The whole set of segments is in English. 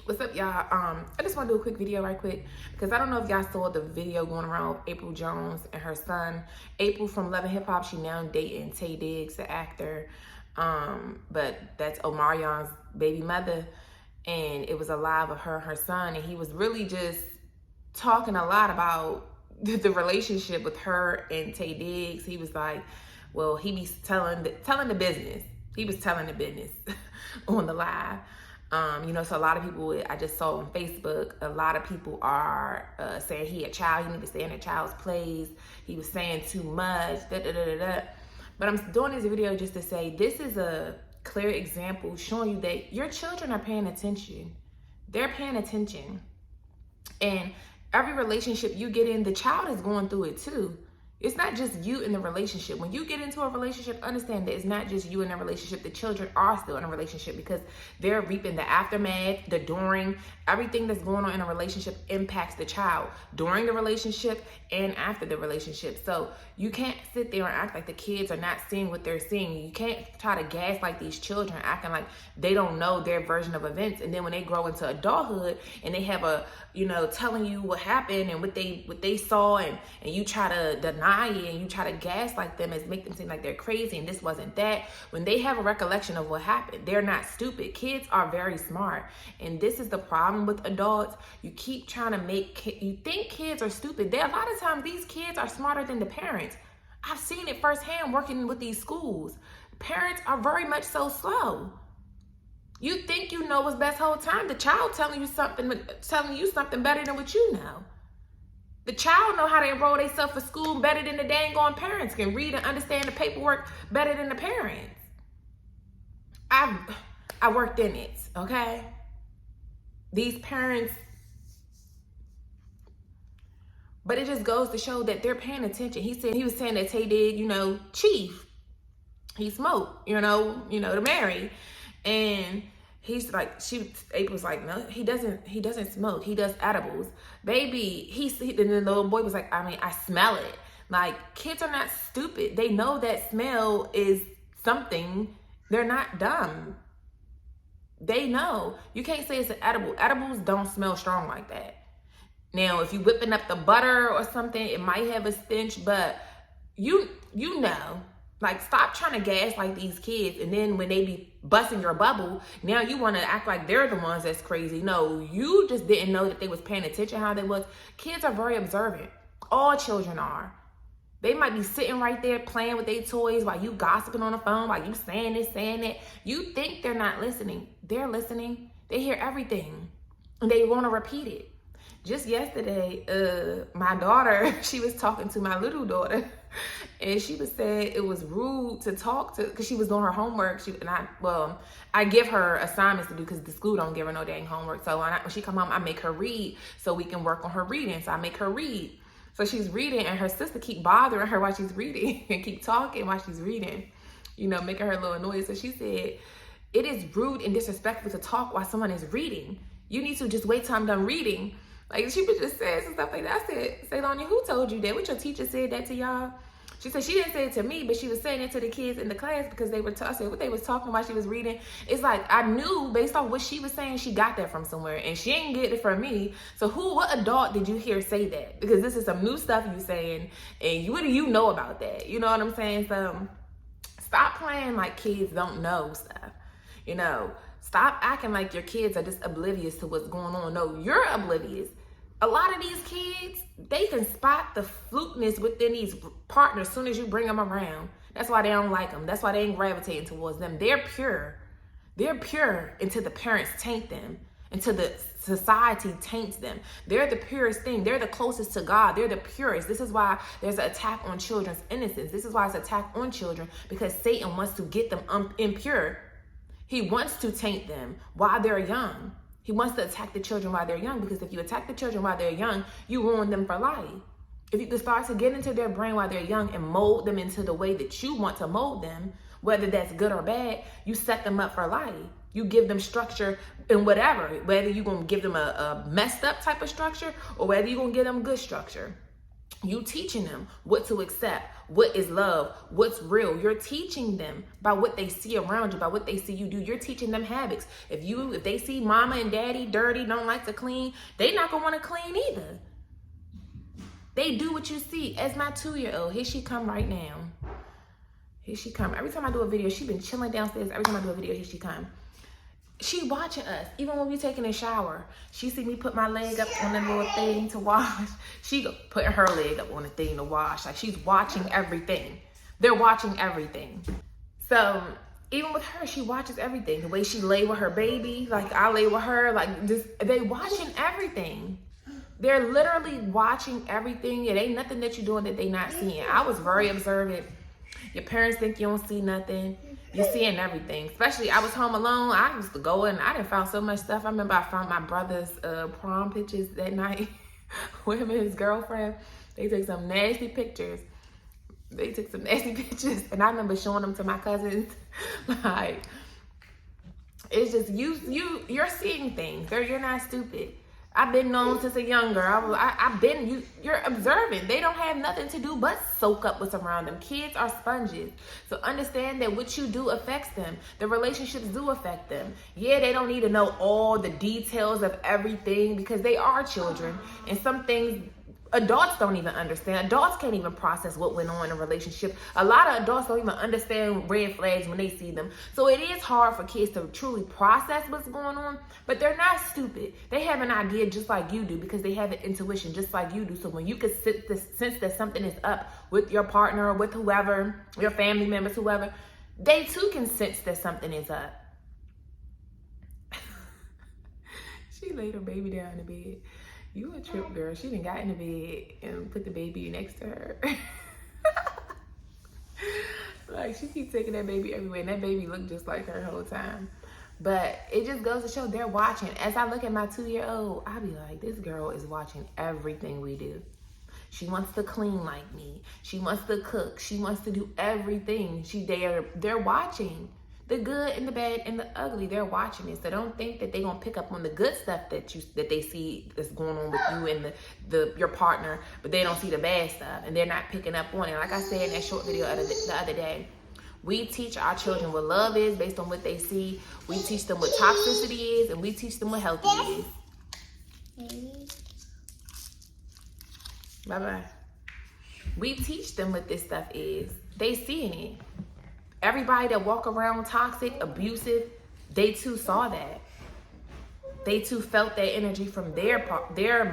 What's up, y'all? I just want to do a quick video right quick because I don't know if y'all saw the video going around with Apryl Jones and her son. Apryl from Love and Hip Hop, she now dating Taye Diggs, the actor. But that's Omarion's baby mother. And it was a live of her and her son. And he was really just talking a lot about the relationship with her and Taye Diggs. He was like, well, he be telling the business. He was telling the business on the live. So a lot of people, I just saw on Facebook, a lot of people are saying he a child, he need to stay in a child's place. He was saying too much, da-da-da-da-da. But I'm doing this video just to say, this is a clear example showing you that your children are paying attention. They're paying attention. And every relationship you get in, the child is going through it too. It's not just you in the relationship. When you get into a relationship, understand that it's not just you in a relationship. The children are still in a relationship because they're reaping the aftermath, the during. Everything that's going on in a relationship impacts the child during the relationship and after the relationship. So you can't sit there and act like the kids are not seeing what they're seeing. You can't try to gaslight these children, acting like they don't know their version of events. And then when they grow into adulthood and they have telling you what happened and what they saw, and you try to deny it and you try to gaslight them and make them seem like they're crazy and this wasn't that. When they have a recollection of what happened, they're not stupid. Kids are very smart. And this is the problem with adults. You keep trying to you think kids are stupid. A lot of times these kids are smarter than the parents. I've seen it firsthand working with these schools. Parents are very much so slow. You think you know what's best whole time. The child telling you something better than what you know. The child know how to enroll themselves for school better than the dang on parents can read and understand the paperwork better than the parents. I worked in it, okay? These parents, but it just goes to show that they're paying attention. He was saying that Taye did, chief. He smoked, to marry. And he's like, April's like, no, he doesn't smoke. He does edibles. Baby, and then the little boy was like, I smell it. Like, kids are not stupid. They know that smell is something. They're not dumb. They know. You can't say it's an edible. Edibles don't smell strong like that. Now, if you whipping up the butter or something, it might have a stench, but you know. Like, stop trying to gaslight these kids, and then when they be busting your bubble, now you want to act like they're the ones that's crazy. No, you just didn't know that they was paying attention how they was. Kids are very observant. All children are. They might be sitting right there playing with their toys while you gossiping on the phone, while you saying this, saying that. You think they're not listening. They're listening. They hear everything, and they want to repeat it. Just yesterday, my daughter, she was talking to my little daughter, and she was saying it was rude to talk to, because she was doing her homework. I give her assignments to do because the school don't give her no dang homework. So when she come home, I make her read so we can work on her reading. So I make her read. So she's reading, and her sister keep bothering her while she's reading and keep talking while she's reading, making her a little noise. So she said, it is rude and disrespectful to talk while someone is reading. You need to just wait till I'm done reading. Like, she was just saying some stuff like that. I said, Saylonia, who told you that? What your teacher said that to y'all? She said she didn't say it to me, but she was saying it to the kids in the class because they were I said what they was talking while she was reading. It's like, I knew based on what she was saying, she got that from somewhere, and she ain't get it from me. So what adult did you hear say that? Because this is some new stuff you saying, and what do you know about that? You know what I'm saying? So stop playing like kids don't know stuff. Stop acting like your kids are just oblivious to what's going on. No, you're oblivious. A lot of these kids, they can spot the flukeness within these partners as soon as you bring them around. That's why they don't like them. That's why they ain't gravitating towards them. They're pure. They're pure until the parents taint them, until the society taints them. They're the purest thing. They're the closest to God. They're the purest. This is why there's an attack on children's innocence. This is why it's an attack on children, because Satan wants to get them impure. He wants to taint them while they're young. He wants to attack the children while they're young, because if you attack the children while they're young, you ruin them for life. If you can start to get into their brain while they're young and mold them into the way that you want to mold them, whether that's good or bad, you set them up for life. You give them structure in whatever, whether you're going to give them a messed up type of structure or whether you're going to give them good structure. You teaching them what to accept, what is love, what's real. You're teaching them by what they see around you, by what they see you do. You're teaching them habits. If they see mama and daddy dirty, don't like to clean, they not gonna want to clean either. They do what you see. As my 2-year-old, here she come right now. Here she come. Every time I do a video, she been chilling downstairs. Every time I do a video, here she come. She watching us. Even when we taking a shower, she see me put my leg up on the little thing to wash. She go put her leg up on the thing to wash. Like, she's watching everything. They're watching everything. So even with her, she watches everything. The way she lay with her baby, like I lay with her, like just they watching everything. They're literally watching everything. It ain't nothing that you're doing that they not seeing. I was very observant. Your parents think you don't see nothing. You're seeing everything. Especially, I was home alone. I used to go and I done found so much stuff. I remember I found my brother's prom pictures that night with him and his girlfriend. They took some nasty pictures. And I remember showing them to my cousins. Like, it's just, you're seeing things. You're not stupid. I've been known since a young girl. You're observant. They don't have nothing to do but soak up what's around them. Kids are sponges. So understand that what you do affects them. The relationships do affect them. Yeah, they don't need to know all the details of everything because they are children. And some things adults don't even understand. Adults can't even process what went on in a relationship. A lot of adults don't even understand red flags when they see them. So it is hard for kids to truly process what's going on, but they're not stupid. They have an idea just like you do because they have an intuition just like you do. So when you can sense that something is up with your partner or with whoever, your family members, whoever, they too can sense that something is up. She laid her baby down in the bed. You a trip, girl. She done got in the bed and put the baby next to her. Like, she keeps taking that baby everywhere, and that baby looked just like her the whole time. But it just goes to show they're watching. As I look at my 2-year-old, I be like, this girl is watching everything we do. She wants to clean like me. She wants to cook. She wants to do everything. They're watching. The good and the bad and the ugly, they're watching it. So don't think that they're gonna pick up on the good stuff that they see that's going on with you and your partner, but they don't see the bad stuff and they're not picking up on it. Like I said in that short video the other day, we teach our children what love is based on what they see. We teach them what toxicity is, and we teach them what healthy is. Bye-bye. We teach them what this stuff is. They seeing it. Everybody that walk around toxic, abusive, they too saw that. They too felt that energy from their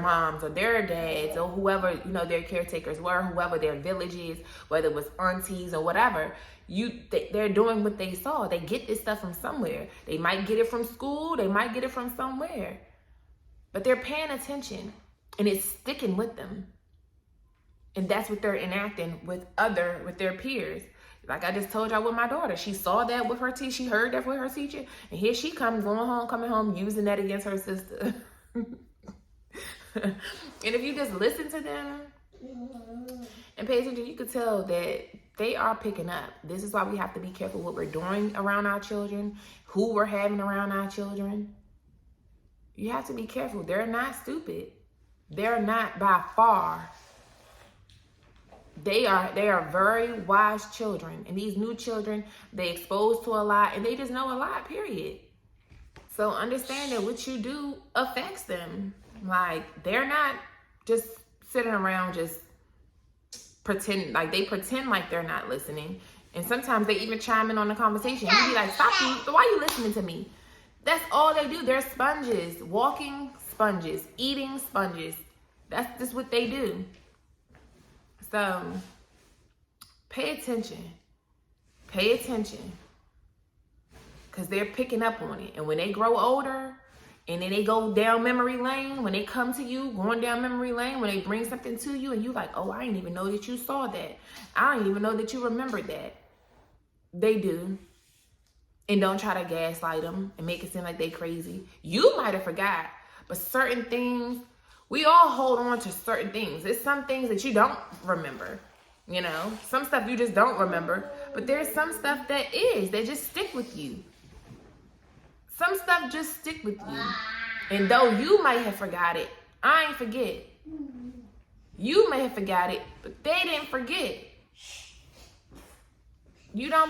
moms or their dads or whoever, their caretakers were, whoever their village is, whether it was aunties or whatever. They're doing what they saw. They get this stuff from somewhere. They might get it from school. They might get it from somewhere. But they're paying attention and it's sticking with them. And that's what they're enacting with their peers. Like I just told y'all with my daughter, she saw that with her teacher, she heard that with her teacher, and here she coming home, using that against her sister. And if you just listen to them and pay attention, you could tell that they are picking up. This is why we have to be careful what we're doing around our children, who we're having around our children. You have to be careful. They're not stupid. They're not by far. They are very wise children, and these new children, they exposed to a lot and they just know a lot, period. So understand that what you do affects them. Like, they're not just sitting around just pretend like they're not listening. And sometimes they even chime in on the conversation. You be like, stop, why are you listening to me? That's all they do. They're sponges, walking sponges, eating sponges. That's just what they do. So, pay attention, because they're picking up on it. And when they grow older, and then they go down memory lane, when they come to you, going down memory lane, when they bring something to you, and you like, oh, I didn't even know that you saw that. I didn't even know that you remembered that. They do. And don't try to gaslight them and make it seem like they crazy. You might have forgot, but certain things, we all hold on to certain things. There's some things that you don't remember, Some stuff you just don't remember. But there's some stuff that just stick with you. Some stuff just stick with you. And though you might have forgot it, I ain't forget. You may have forgot it, but they didn't forget. You know,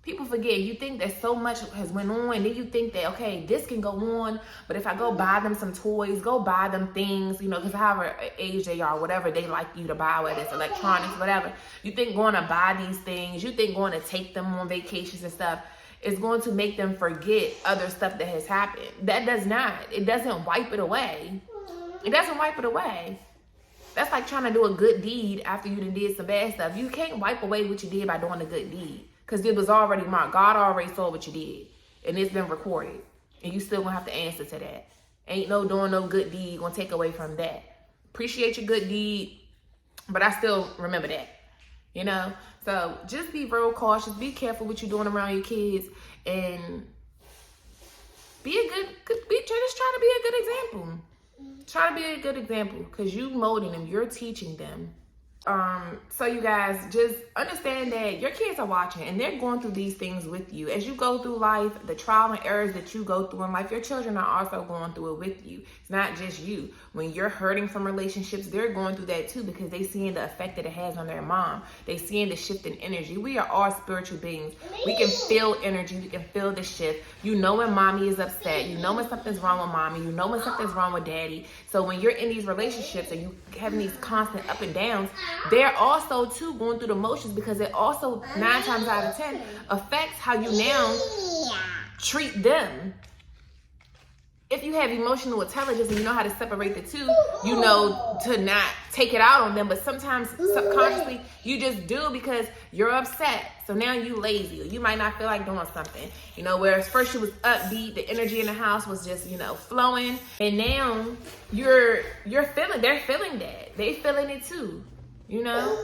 people forget. You think that so much has went on, and then you think that, okay, this can go on, but if I go buy them some toys, go buy them things, you know, because however age they are, whatever they like you to buy, whether it's electronics, whatever, you think going to buy these things, you think going to take them on vacations and stuff is going to make them forget other stuff that has happened. That does not. It doesn't wipe it away. It doesn't wipe it away. That's like trying to do a good deed after you done did some bad stuff. You can't wipe away what you did by doing a good deed, because it was already marked. God already saw what you did, and it's been recorded, and you still gonna have to answer to that. Ain't no doing no good deed gonna take away from that. Appreciate your good deed, but I still remember that, you know? So just be real cautious. Be careful what you're doing around your kids, and just try to be a good example. Try to be a good example, because you molding them, you're teaching them. So you guys, just understand that your kids are watching, and they're going through these things with you. As you go through life, the trial and errors that you go through in life, your children are also going through it with you. It's not just you. When you're hurting from relationships, they're going through that too, because they seeing the effect that it has on their mom. They seeing the shift in energy. We are all spiritual beings. We can feel energy. We can feel the shift. You know when mommy is upset. You know when something's wrong with mommy. You know when something's wrong with daddy. So when you're in these relationships and you having these constant up and downs, they're also too going through the motions, because it also 9 times out of 10 affects how you now treat them. If you have emotional intelligence and you know how to separate the two, you know to not take it out on them. But sometimes subconsciously you just do, because you're upset. So now you lazy, or you might not feel like doing something. You know, whereas first you was upbeat, the energy in the house was just, you know, flowing. And now they're feeling that. They feeling it too. You know,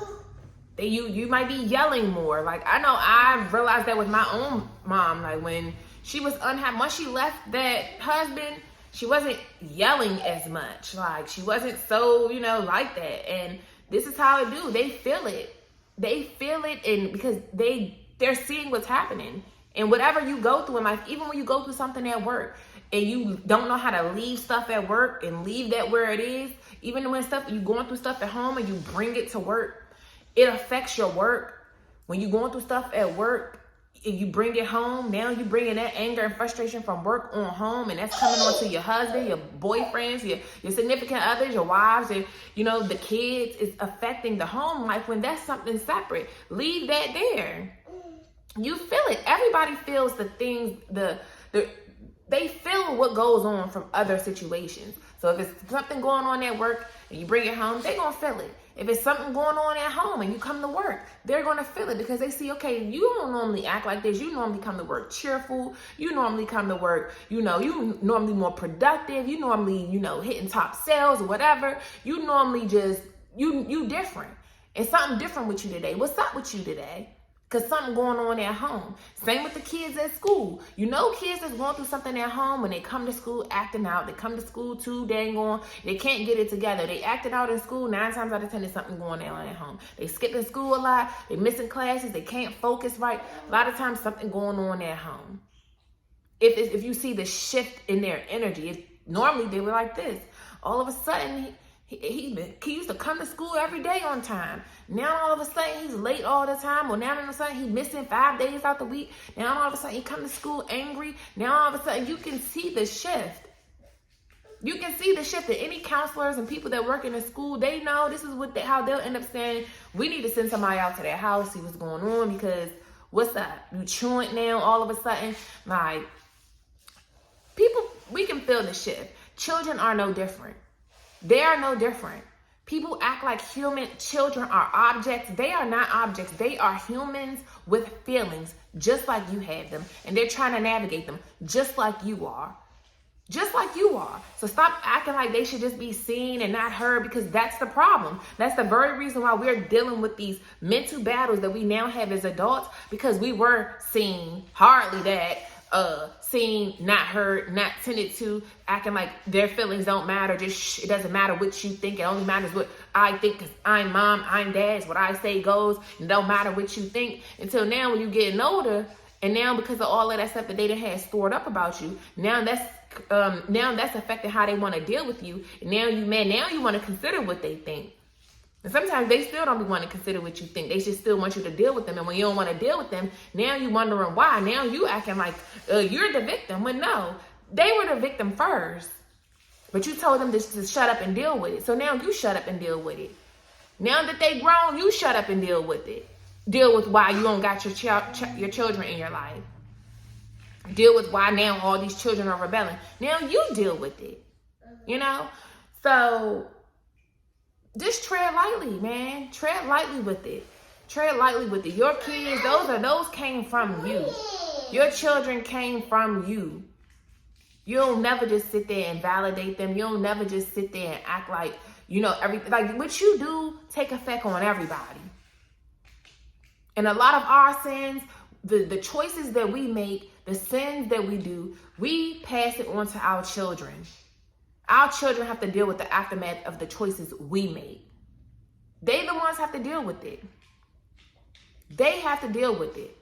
you might be yelling more. Like, I know I realized that with my own mom. Like, when she was unhappy, once she left that husband, she wasn't yelling as much. Like, she wasn't so, you know, like that. And this is how it do. They feel it. They feel it, and because they're seeing what's happening. And whatever you go through in life, even when you go through something at work and you don't know how to leave stuff at work and leave that where it is, even when you're going through stuff at home and you bring it to work, it affects your work. When you're going through stuff at work and you bring it home, now you bringing that anger and frustration from work on home, and that's coming on to your husband, your boyfriends, your significant others, your wives, and, you know, the kids. Is affecting the home life when that's something separate. Leave that there. You feel it. Everybody feels the things, they feel what goes on from other situations. So if it's something going on at work and you bring it home, they're going to feel it. If it's something going on at home and you come to work, they're going to feel it, because they see, okay, you don't normally act like this. You normally come to work cheerful. You normally come to work, you know, you normally more productive. You normally, you know, hitting top sales or whatever. You normally just, you different. And something different with you today. What's up with you today? Because something going on at home. Same with the kids at school. You know, kids that's going through something at home when they come to school acting out. They come to school too dang on. They can't get it together. They acting out in school. 9 times out of 10 there's something going on at home. They skipping school a lot. They missing classes. They can't focus right. A lot of times something going on at home. If you see the shift in their energy, normally they were like this. All of a sudden, he used to come to school every day on time. Now all of a sudden he's late all the time. Or now all of a sudden he's missing 5 days out the week. Now all of a sudden he come to school angry. Now all of a sudden you can see the shift. You can see the shift. And any counselors and people that work in the school, they know this is how they'll end up saying, we need to send somebody out to their house, see what's going on, because what's up? You truant now all of a sudden. Like, people, we can feel the shift. Children are no different. They are no different. People act like children are objects. They are not objects. They are humans with feelings, just like you have them. And they're trying to navigate them, just like you are. Just like you are. So stop acting like they should just be seen and not heard, because that's the problem. That's the very reason why we're dealing with these mental battles that we now have as adults, because we were seen, hardly that, seen, not heard, not tended to, acting like their feelings don't matter. Just it doesn't matter what you think. It only matters what I think, because I'm mom, I'm dad. It's what I say goes. It don't matter what you think. Until now, when you're getting older, and now because of all of that stuff that they done had stored up about you, now that's now that's affecting how they want to deal with you. Now you want to consider what they think. And sometimes they still don't want to consider what you think. They just still want you to deal with them. And when you don't want to deal with them, now you wondering why. Now you acting like you're the victim. When no, they were the victim first. But you told them to shut up and deal with it. So now you shut up and deal with it. Now that they grown, you shut up and deal with it. Deal with why you don't got your children in your life. Deal with why now all these children are rebelling. Now you deal with it. You know? So just tread lightly, man. Tread lightly with it. Tread lightly with it. Your kids, those came from you. Your children came from you. You'll never just sit there and validate them. You'll never just sit there and act like, you know, everything. Like what you do take effect on everybody. And a lot of our sins, the choices that we make, the sins that we do, we pass it on to our children. Our children have to deal with the aftermath of the choices we made. They the ones have to deal with it. They have to deal with it.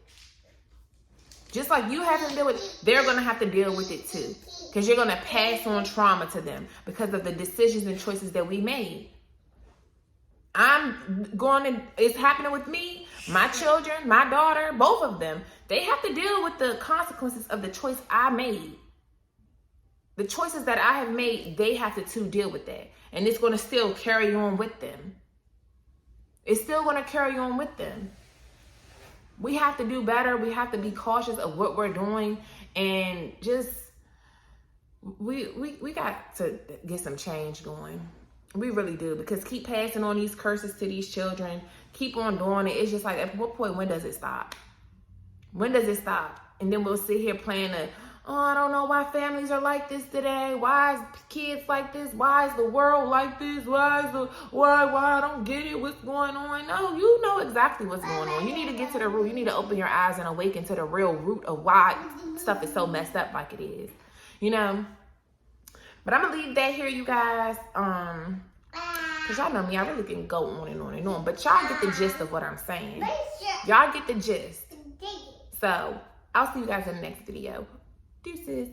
Just like you have to deal with it, they're going to have to deal with it too. Because you're going to pass on trauma to them because of the decisions and choices that we made. It's happening with me, my children, my daughter, both of them. They have to deal with the consequences of the choice I made. The choices that I have made, they have to too deal with that. And it's going to still carry on with them. It's still going to carry on with them. We have to do better. We have to be cautious of what we're doing. And just, we got to get some change going. We really do. Because keep passing on these curses to these children. Keep on doing it. It's just like, at what point, when does it stop? When does it stop? And then we'll sit here playing I don't know why families are like this today. Why is kids like this? Why is the world like this? Why I don't get it? What's going on? No, you know exactly what's going on. You need to get to the root. You need to open your eyes and awaken to the real root of why stuff is so messed up like it is. You know? But I'm going to leave that here, you guys. Because y'all know me, I really can go on and on and on. But y'all get the gist of what I'm saying. Y'all get the gist. So, I'll see you guys in the next video. Deuces.